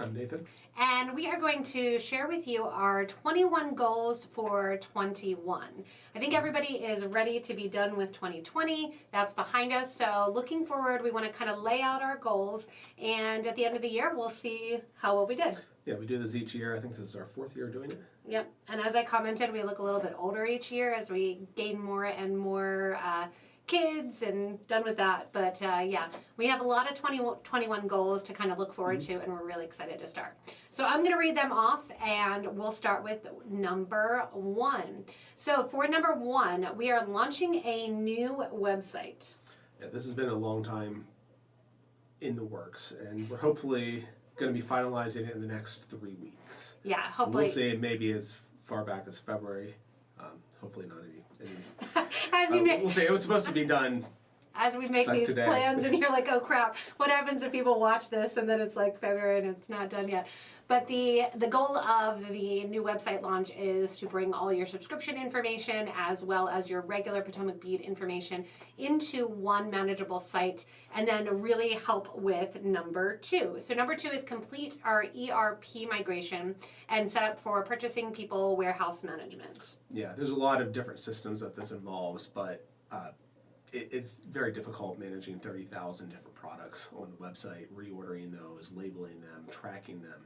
I'm Nathan. And we are going to share with you our 21 goals for 21. I think everybody is ready to be done with 2020. That's behind us. So looking forward, we want to kind of lay out our goals. And at the end of the year, we'll see how well we did. Yeah, we do this each year. I think this is our 4th year doing it. Yep. And as I commented, we look a little bit older each year as we gain more and more kids and done with that. But yeah, we have a lot of 21 goals to kind of look forward to, and we're really excited to start. So I'm going to read them off, and we'll start with number 1. So for number 1, we are launching a new website. Yeah, this has been a long time in the works, and we're hopefully going to be finalizing it in the next 3 weeks. Yeah, hopefully. We'll see, maybe as far back as February. Hopefully not any. As you we'll see. It was supposed to be done. As we make these today. plans, and you're like, oh crap, what happens if people watch this and then it's like February and it's not done yet? But the goal of the new website launch is to bring all your subscription information as well as your regular Potomac bead information into one manageable site, and then really help with number 2. So number 2 is complete our ERP migration and set up for purchasing, people, warehouse management. Yeah, there's a lot of different systems that this involves, but it's very difficult managing 30,000 different products on the website, reordering those, labeling them, tracking them.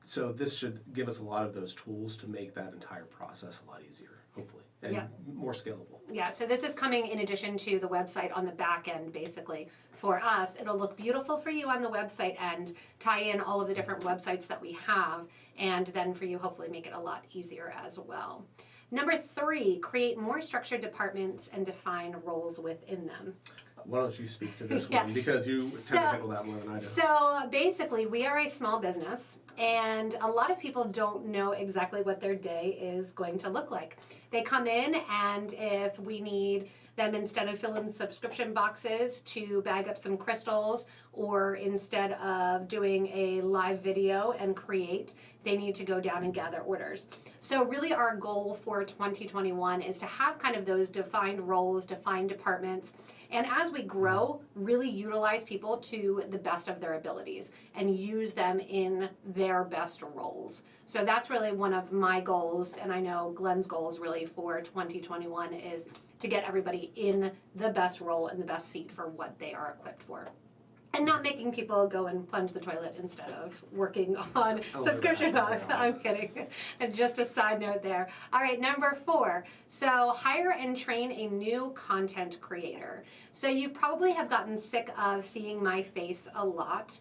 So this should give us a lot of those tools to make that entire process a lot easier, hopefully, and more scalable. Yeah, so this is coming in addition to the website on the back end, basically, for us. It'll look beautiful for you on the website and tie in all of the different websites that we have, and then for you, hopefully make it a lot easier as well. Number 3, create more structured departments and define roles within them. Why don't you speak to this one, because you tend to handle that more than I do. So basically, we are a small business, and a lot of people don't know exactly what their day is going to look like. They come in, and if we need them, instead of filling subscription boxes, to bag up some crystals, or instead of doing a live video and create, they need to go down and gather orders. So really our goal for 2021 is to have kind of those defined roles, defined departments, and as we grow, really utilize people to the best of their abilities and use them in their best roles. So that's really one of my goals, and I know Glenn's goals really for 2021 is to get everybody in the best role and the best seat for what they are equipped for. And not making people go and plunge the toilet instead of working on subscription box. I'm kidding. And just a side note there. All right, number 4. So hire and train a new content creator. So you probably have gotten sick of seeing my face a lot.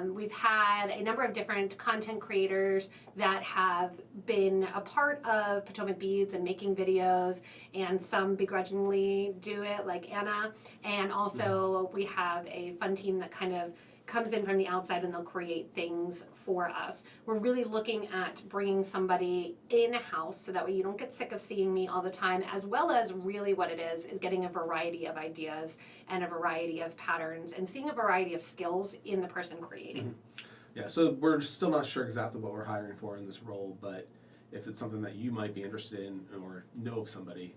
We've had a number of different content creators that have been a part of Potomac Beads and making videos, and some begrudgingly do it, like Anna. And also we have a fun team that kind of comes in from the outside and they'll create things for us. We're really looking at bringing somebody in-house so that way you don't get sick of seeing me all the time, as well as really what it is getting a variety of ideas and a variety of patterns and seeing a variety of skills in the person creating. Yeah, so we're still not sure exactly what we're hiring for in this role, but if it's something that you might be interested in or know of somebody,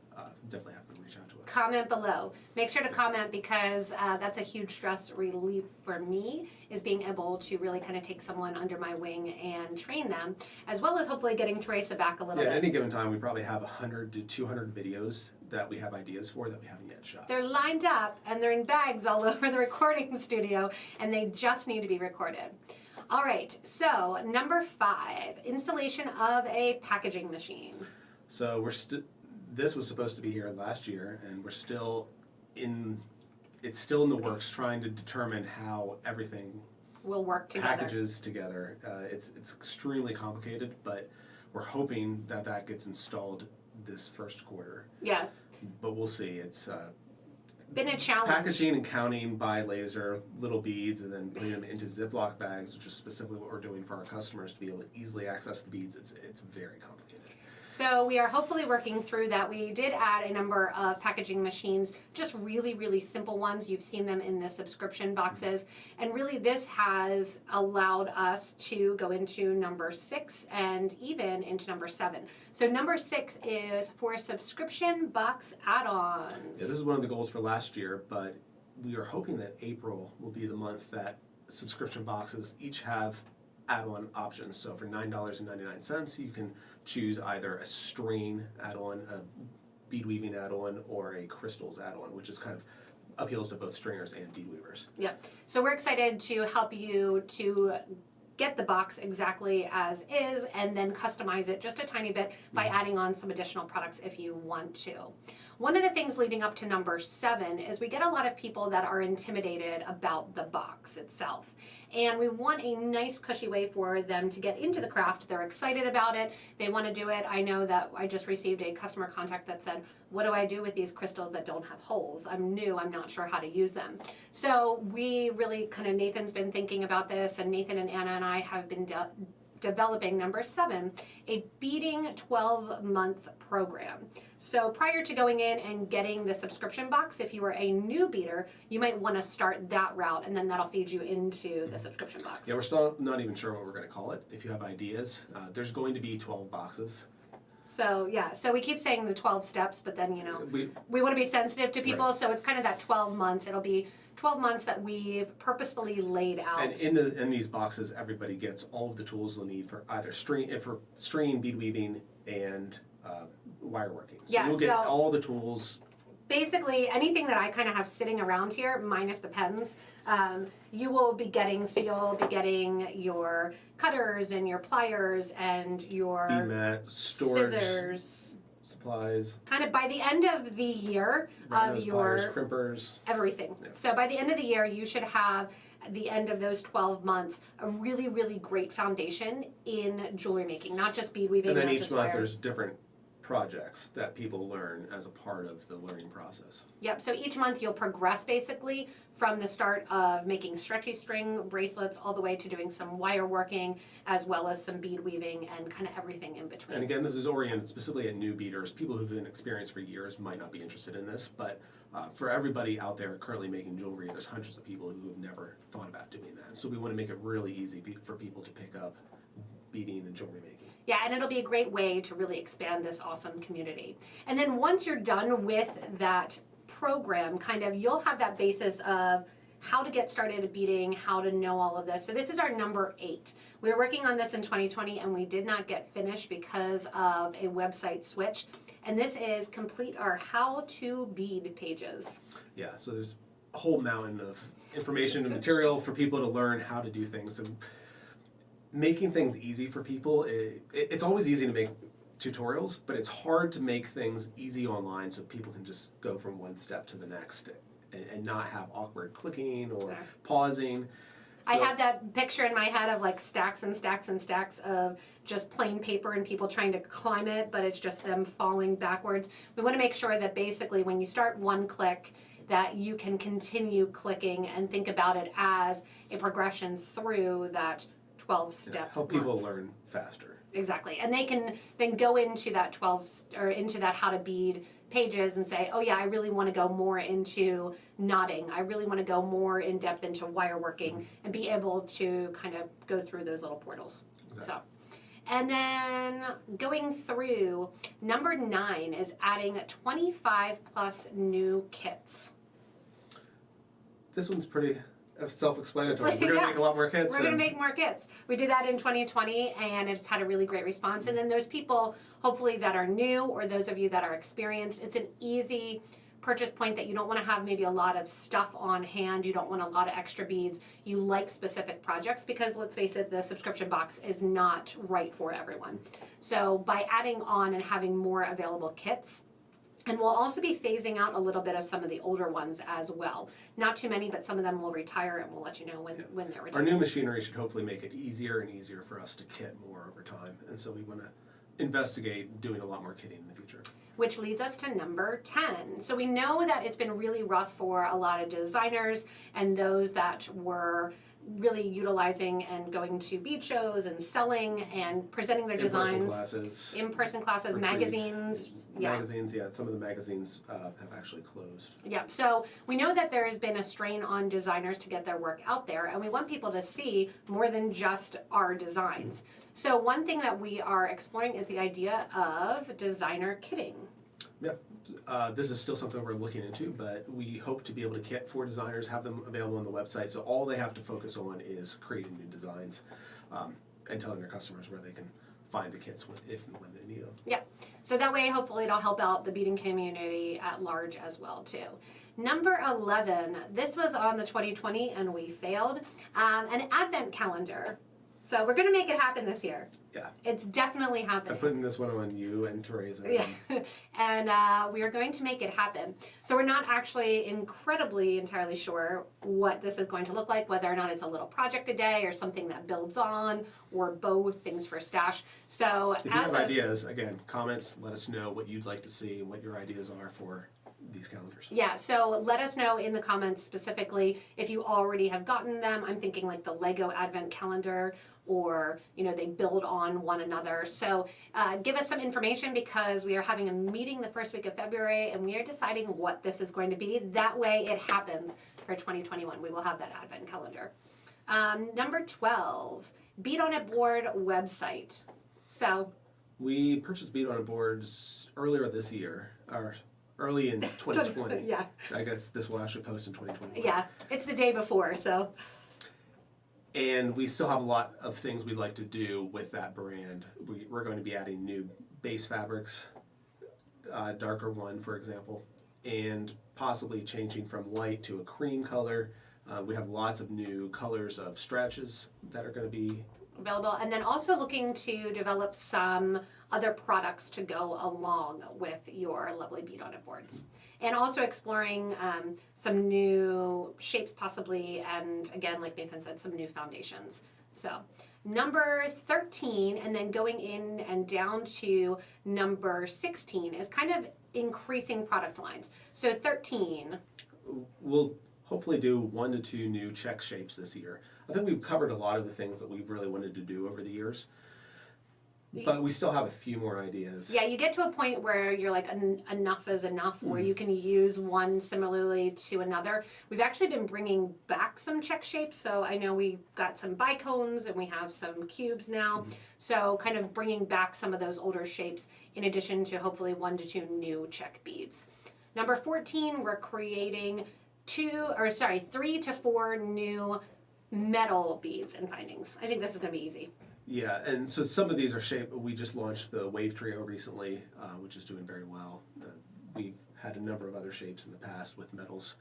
definitely have them reach out to us. Comment below. Make sure to comment, because that's a huge stress relief for me, is being able to really kind of take someone under my wing and train them, as well as hopefully getting Teresa back a little bit. At any given time, we probably have 100 to 200 videos that we have ideas for that we haven't yet shot. They're lined up and they're in bags all over the recording studio, and they just need to be recorded. All right, so number 5, installation of a packaging machine. So this was supposed to be here last year, and we're still it's still in the works, trying to determine how everything will work together. Packages together. It's extremely complicated, but we're hoping that gets installed this first quarter. Yeah. But we'll see. It's been a challenge. Packaging and counting by laser little beads and then putting them into Ziploc bags, which is specifically what we're doing for our customers to be able to easily access the beads. It's very complicated. So we are hopefully working through that. We did add a number of packaging machines, just really, really simple ones. You've seen them in the subscription boxes. And really this has allowed us to go into number 6 and even into number 7. So number 6 is for subscription box add-ons. Yeah, this is one of the goals for last year, but we are hoping that April will be the month that subscription boxes each have add-on options. So for $9.99, you can choose either a string add-on, a bead weaving add-on, or a crystals add-on, which is kind of appeals to both stringers and bead weavers. Yeah. So we're excited to help you to get the box exactly as is and then customize it just a tiny bit by adding on some additional products if you want to. One of the things leading up to number 7 is we get a lot of people that are intimidated about the box itself. And we want a nice cushy way for them to get into the craft. They're excited about it. They want to do it. I know that I just received a customer contact that said, what do I do with these crystals that don't have holes? I'm new. I'm not sure how to use them. So we really kind of, Nathan's been thinking about this, and Nathan and Anna and I have been developing number 7, a beading 12-month program. So prior to going in and getting the subscription box, if you are a new beader, you might want to start that route, and then that'll feed you into the subscription box. Yeah, we're still not even sure what we're going to call it. If you have ideas, there's going to be 12 boxes. So yeah, so we keep saying the 12 steps, but then, you know, we want to be sensitive to people, right. So it's kind of that 12 months. It'll be 12 months that we've purposefully laid out. And in these boxes, everybody gets all of the tools they'll need for either string, bead weaving, and wire working. So yeah, you'll get all the tools. Basically, anything that I kind of have sitting around here, minus the pens, you will be getting. So you'll be getting your cutters and your pliers and your bead mat, storage, scissors, supplies. Kind of by the end of the year of your pliers, crimpers, everything. Yeah. So by the end of the year, you should have at the end of those 12 months a really, really great foundation in jewelry making, not just bead weaving. And then each month there's different projects that people learn as a part of the learning process. Yep, so each month you'll progress basically from the start of making stretchy string bracelets all the way to doing some wire working as well as some bead weaving and kind of everything in between. And again, this is oriented specifically at new beaders. People who've been experienced for years might not be interested in this, but for everybody out there currently making jewelry, there's hundreds of people who have never thought about doing that. So we want to make it really easy for people to pick up beading and jewelry making. Yeah, and it'll be a great way to really expand this awesome community. And then once you're done with that program, kind of, you'll have that basis of how to get started at beading, how to know all of this. So this is our number 8. We were working on this in 2020 and we did not get finished because of a website switch. And this is complete our how to bead pages. Yeah, so there's a whole mountain of information and material for people to learn how to do things. And making things easy for people, it's always easy to make tutorials, but it's hard to make things easy online so people can just go from one step to the next and not have awkward clicking or pausing. So, I had that picture in my head of like stacks and stacks and stacks of just plain paper and people trying to climb it, but it's just them falling backwards. We want to make sure that basically when you start one click, that you can continue clicking and think about it as a progression through that 12-step. Help people learn faster. Exactly, and they can then go into that 12 or into that how to bead pages and say, oh yeah, I really want to go more into knotting. I really want to go more in depth into wire working and be able to kind of go through those little portals. Exactly. So, and then going through number 9 is adding 25 plus new kits. This one's pretty self-explanatory. We're going to make a lot more kits. We're going to make more kits. We did that in 2020 and it's had a really great response. And then there's people hopefully that are new or those of you that are experienced. It's an easy purchase point that you don't want to have maybe a lot of stuff on hand. You don't want a lot of extra beads. You like specific projects because let's face it, the subscription box is not right for everyone. So by adding on and having more available kits, and we'll also be phasing out a little bit of some of the older ones as well. Not too many, but some of them will retire and we'll let you know when they're retired. Our new machinery should hopefully make it easier and easier for us to kit more over time. And so we want to investigate doing a lot more kitting in the future. Which leads us to number 10. So we know that it's been really rough for a lot of designers and those that were really utilizing and going to bead shows and selling and presenting their designs. In-person classes, magazines. Magazines, yeah. Some of the magazines have actually closed. Yeah, so we know that there has been a strain on designers to get their work out there, and we want people to see more than just our designs. So one thing that we are exploring is the idea of designer kitting. Yeah. This is still something we're looking into, but we hope to be able to kit for designers, have them available on the website, so all they have to focus on is creating new designs. and telling their customers where they can find the kits if and when they need them. Yeah. So that way, hopefully, it'll help out the beading community at large as well, too. Number 11, this was on the 2020 and we failed, an advent calendar. So we're going to make it happen this year. Yeah. It's definitely happening. I'm putting this one on you and Teresa. Yeah. And we are going to make it happen. So we're not actually entirely sure what this is going to look like, whether or not it's a little project a day or something that builds on, or both things for stash. So if you have ideas, again, comments, let us know what you'd like to see, what your ideas are for these calendars. Yeah, so let us know in the comments specifically if you already have gotten them. I'm thinking like the Lego Advent Calendar, or they build on one another. So give us some information, because we are having a meeting the first week of February and we are deciding what this is going to be. That way it happens for 2021. We will have that Advent Calendar. Number 12, Bead On It Board website. So we purchased Bead On It boards earlier this year, or early in 2020. Yeah. I guess this will actually post in 2021. Yeah, it's the day before, so. And we still have a lot of things we'd like to do with that brand. We're going to be adding new base fabrics, darker one, for example, and possibly changing from light to a cream color. We have lots of new colors of stretches that are going to be available, and then also looking to develop some other products to go along with your lovely Bead On It boards, and also exploring some new shapes possibly, and again, like Nathan said, some new foundations. So number 13, and then going in and down to number 16 is kind of increasing product lines. So 13, we'll hopefully do 1 to 2 new Czech shapes this year. I think we've covered a lot of the things that we've really wanted to do over the years, but we still have a few more ideas. Yeah, you get to a point where you're like, enough is enough, where you can use one similarly to another. We've actually been bringing back some Czech shapes, so I know we got some bicones and we have some cubes now, so kind of bringing back some of those older shapes in addition to hopefully 1 to 2 new Czech beads. Number 14, we're creating 3 to 4 new metal beads and findings. I think this is going to be easy. Yeah, and so some of these are shaped. We just launched the Wave Trio recently, which is doing very well. We've had a number of other shapes in the past with metals.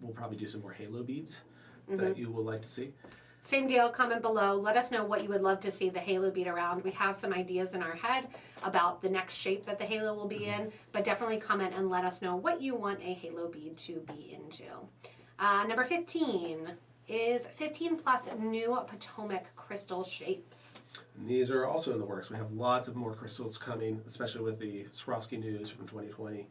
We'll probably do some more halo beads that you will like to see. Same deal, comment below. Let us know what you would love to see the halo bead around. We have some ideas in our head about the next shape that the halo will be in, but definitely comment and let us know what you want a halo bead to be into. Number 15 is 15 plus new Potomac Crystal shapes. And these are also in the works. We have lots of more crystals coming, especially with the Swarovski news from 2020.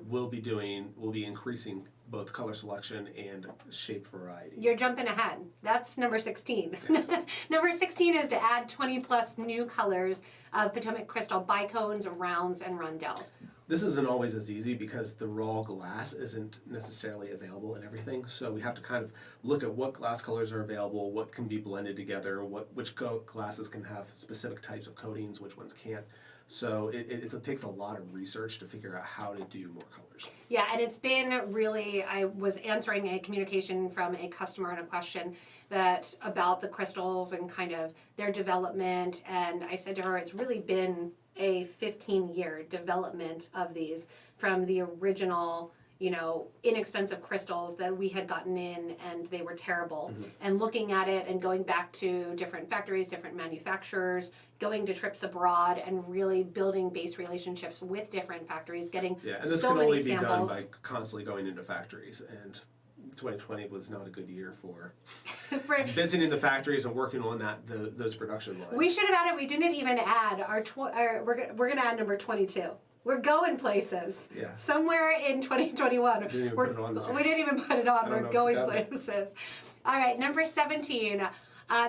We'll be increasing both color selection and shape variety. You're jumping ahead. That's number 16. Yeah. Number 16 is to add 20 plus new colors of Potomac Crystal bicones, rounds, and rondelles. This isn't always as easy because the raw glass isn't necessarily available in everything. So we have to kind of look at what glass colors are available, what can be blended together, which glasses can have specific types of coatings, which ones can't. So it takes a lot of research to figure out how to do more colors. Yeah, and it's been really, I was answering a communication from a customer and a question that about the crystals and kind of their development, and I said to her, it's really been a 15-year development of these from the original, inexpensive crystals that we had gotten in and they were terrible. And looking at it and going back to different factories, different manufacturers, going to trips abroad and really building base relationships with different factories, getting and this so can many only be samples. done by constantly going into factories, and 2020 was not a good year for visiting the factories and working on those production lines. We should have added, we didn't even add we're going to add number 22. We're going places. Yeah. Somewhere in 2021. We didn't even put it on this year. We didn't even put it on. We're going places. All right, number 17.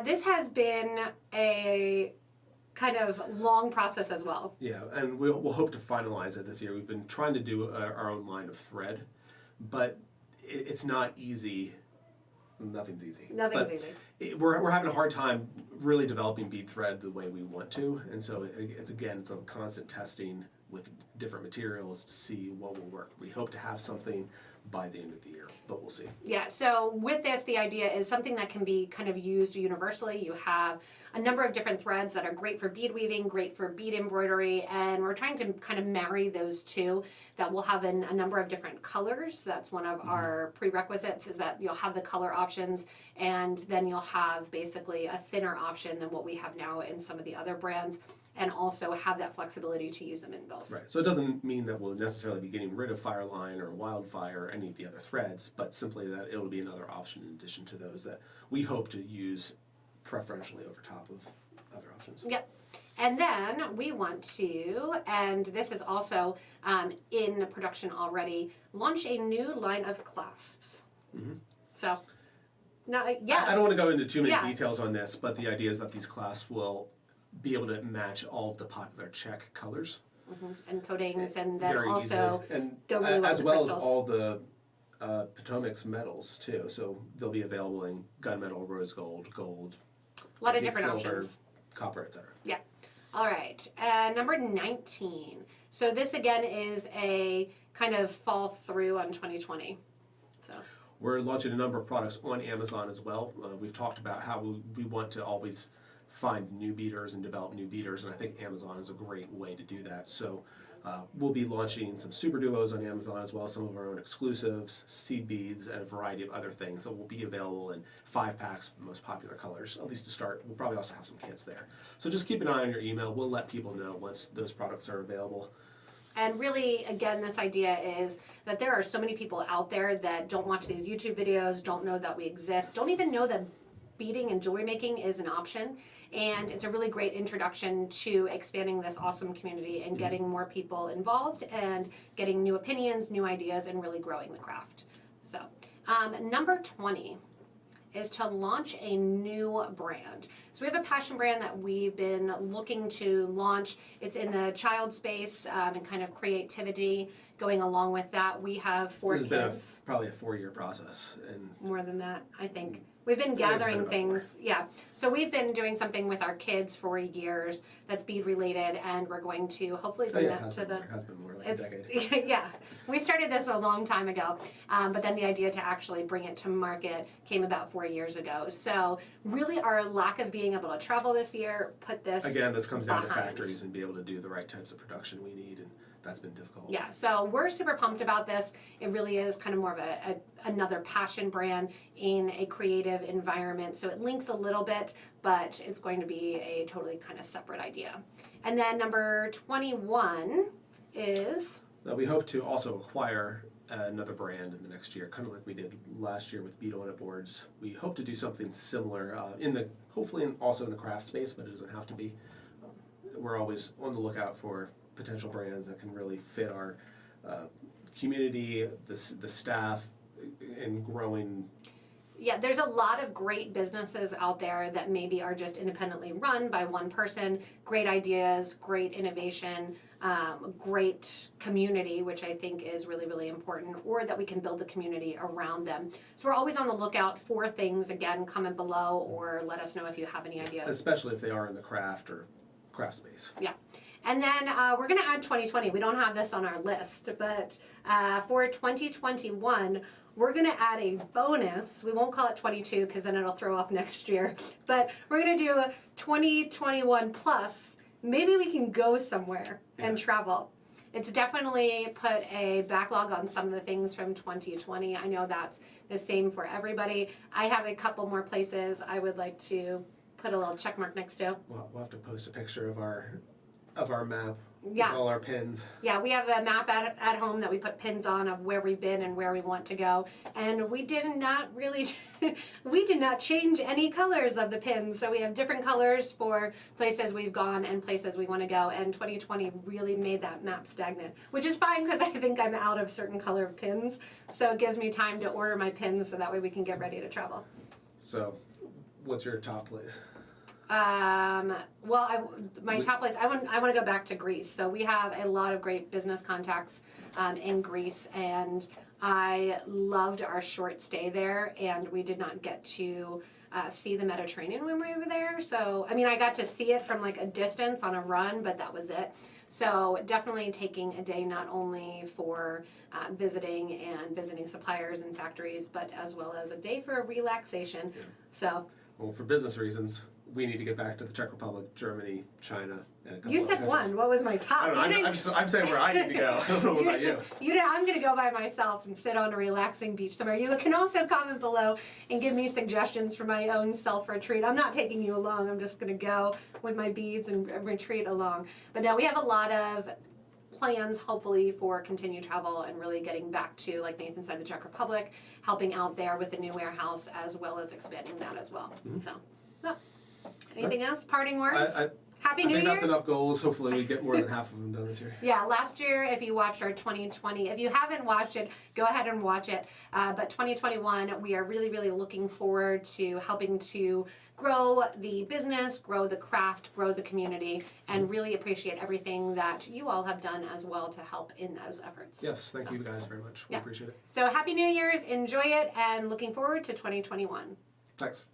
This has been a kind of long process as well. Yeah, and we'll hope to finalize it this year. We've been trying to do our own line of thread, but it's not easy. Nothing's easy. Nothing's easy. We're having a hard time really developing bead thread the way we want to, and so it's a constant testing with different materials to see what will work. We hope to have something by the end of the year, but we'll see. Yeah, so with this, the idea is something that can be kind of used universally. You have a number of different threads that are great for bead weaving, great for bead embroidery, and we're trying to kind of marry those two, that we'll have a number of different colors. That's one of our prerequisites, is that you'll have the color options, and then you'll have basically a thinner option than what we have now in some of the other brands, and also have that flexibility to use them in both. Right, so it doesn't mean that we'll necessarily be getting rid of Fireline or Wildfire or any of the other threads, but simply that it'll be another option in addition to those that we hope to use preferentially over top of other options. Yep. And then we want to, and this is also in production already, launch a new line of clasps. So, no, yes. I don't want to go into too many Yeah. details on this, but the idea is that these clasps will be able to match all of the popular Czech colors. And coatings, and then very also easily. And go really well as with well crystals. as all the Potomac's metals too. So they'll be available in gunmetal, rose gold, gold, a lot of antique different silver, options. copper, etc. Yeah. All right. Number 19. So this again is a kind of fall through on 2020. So. We're launching a number of products on Amazon as well. We've talked about how we want to always find new beaders and develop new beaders, and I think Amazon is a great way to do that. So we'll be launching some super duos on Amazon as well as some of our own exclusives, seed beads, and a variety of other things that will be available in 5-packs of the most popular colors, at least to start. We'll probably also have some kits there. So just keep an eye on your email. We'll let people know once those products are available. And really, again, this idea is that there are so many people out there that don't watch these YouTube videos, don't know that we exist, don't even know that beading and jewelry making is an option. And it's a really great introduction to expanding this awesome community and getting more people involved and getting new opinions, new ideas, and really growing the craft. So, number 20 is to launch a new brand. So we have a passion brand that we've been looking to launch. It's in the child space and kind of creativity. Going along with that, we have 4 This kids. has been probably a 4-year process. And More than that, I think. We've been I think it's gathering been about things, yeah. So we've been doing something with our kids for years that's bead related, and we're going to hopefully bring that to the. It has been more like a decade. Yeah, we started this a long time ago, but then the idea to actually bring it to market came about 4 years ago. So really, our lack of being able to travel this year put this. Again, this comes down to behind. factories and be able to do the right types of production we need, and that's been difficult. Yeah, so we're super pumped about this. It really is kind of more of another passion brand in a creative environment. So it links a little bit, but it's going to be a totally kind of separate idea. And then number 21 is? We hope to also acquire another brand in the next year, kind of like we did last year with Bead On It Boards. We hope to do something similar hopefully also in the craft space, but it doesn't have to be. We're always on the lookout for potential brands that can really fit our community, the staff, and growing. Yeah, there's a lot of great businesses out there that maybe are just independently run by one person. Great ideas, great innovation, great community, which I think is really, really important, or that we can build a community around them. So we're always on the lookout for things. Again, comment below or let us know if you have any ideas. Especially if they are in the craft or craft space. Yeah. And then we're going to add 2020. We don't have this on our list, but for 2021, we're going to add a bonus. We won't call it 22 because then it'll throw off next year. But we're going to do a 2021 plus. Maybe we can go somewhere and travel. It's definitely put a backlog on some of the things from 2020. I know that's the same for everybody. I have a couple more places I would like to put a little check mark next to. We'll have to post a picture of our map Yeah. with all our pins. Yeah, we have a map at home that we put pins on of where we've been and where we want to go. And we did not really, we did not change any colors of the pins. So we have different colors for places we've gone and places we want to go. And 2020 really made that map stagnant, which is fine because I think I'm out of certain color of pins. So it gives me time to order my pins so that way we can get ready to travel. So what's your top place? My top place, I want to go back to Greece. So we have a lot of great business contacts in Greece, and I loved our short stay there, and we did not get to see the Mediterranean when we were there. So, I mean, I got to see it from like a distance on a run, but that was it. So definitely taking a day not only for visiting suppliers and factories, but as well as a day for relaxation. Yeah. So. Well, for business reasons, we need to get back to the Czech Republic, Germany, China, and a couple You other said countries. one. What was my top? I don't know, I'm saying where I need to go. I don't know about you. I'm going to go by myself and sit on a relaxing beach somewhere. You can also comment below and give me suggestions for my own self-retreat. I'm not taking you along. I'm just going to go with my beads and retreat along. But no, we have a lot of plans, hopefully, for continued travel and really getting back to, like Nathan said, the Czech Republic, helping out there with the new warehouse, as well as expanding that as well. Mm-hmm. So, no. Anything else? Parting words? Happy I New think Year's. that's enough goals. Hopefully we get more than half of them done this year. Yeah, last year, if you watched our 2020, if you haven't watched it, go ahead and watch it. But 2021, we are really, really looking forward to helping to grow the business, grow the craft, grow the community, and really appreciate everything that you all have done as well to help in those efforts. Yes, thank you guys very much. We appreciate it. So Happy New Year's, enjoy it, and looking forward to 2021. Thanks.